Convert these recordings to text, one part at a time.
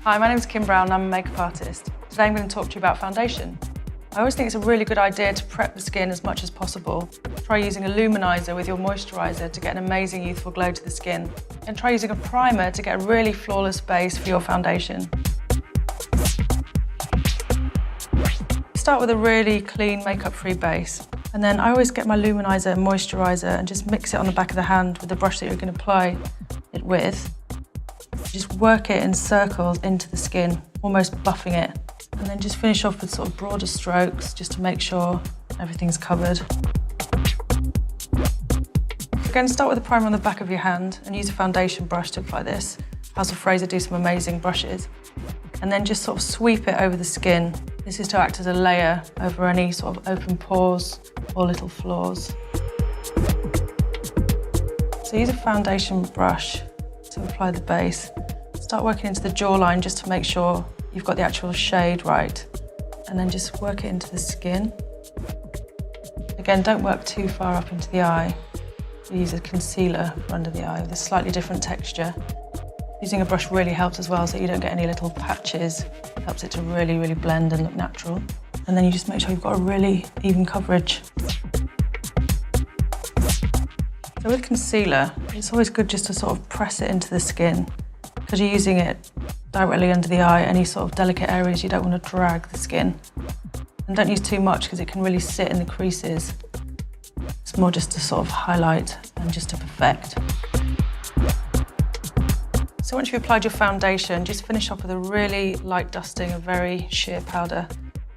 Hi, my name is Kim Brown and I'm a makeup artist. Today I'm going to talk to you about foundation. I always think it's a really good idea to prep the skin as much as possible. Try using a luminizer with your moisturiser to get an amazing youthful glow to the skin. And try using a primer to get a really flawless base for your foundation. Start with a really clean makeup-free base. And then I always get my luminizer and moisturiser and just mix it on the back of the hand with the brush that you're going to apply it with. Just work it in circles into the skin, almost buffing it. And then just finish off with sort of broader strokes just to make sure everything's covered. Again, start with a primer on the back of your hand and use a foundation brush to apply this. House of Fraser do some amazing brushes. And then just sort of sweep it over the skin. This is to act as a layer over any sort of open pores or little flaws. So use a foundation brush to apply the base. Start working into the jawline just to make sure you've got the actual shade right. And then just work it into the skin. Again, don't work too far up into the eye. We use a concealer for under the eye with a slightly different texture. Using a brush really helps as well so you don't get any little patches. It helps it to really, really blend and look natural. And then you just make sure you've got a really even coverage. So with concealer, it's always good just to sort of press it into the skin because you're using it directly under the eye. Any sort of delicate areas, you don't want to drag the skin. And don't use too much because it can really sit in the creases. It's more just to sort of highlight and just to perfect. So once you've applied your foundation, just finish off with a really light dusting of very sheer powder,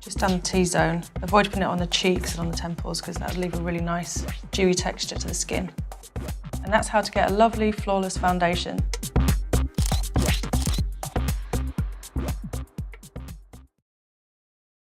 just down the T-zone. Avoid putting it on the cheeks and on the temples because that would leave a really nice dewy texture to the skin. And that's how to get a lovely, flawless foundation.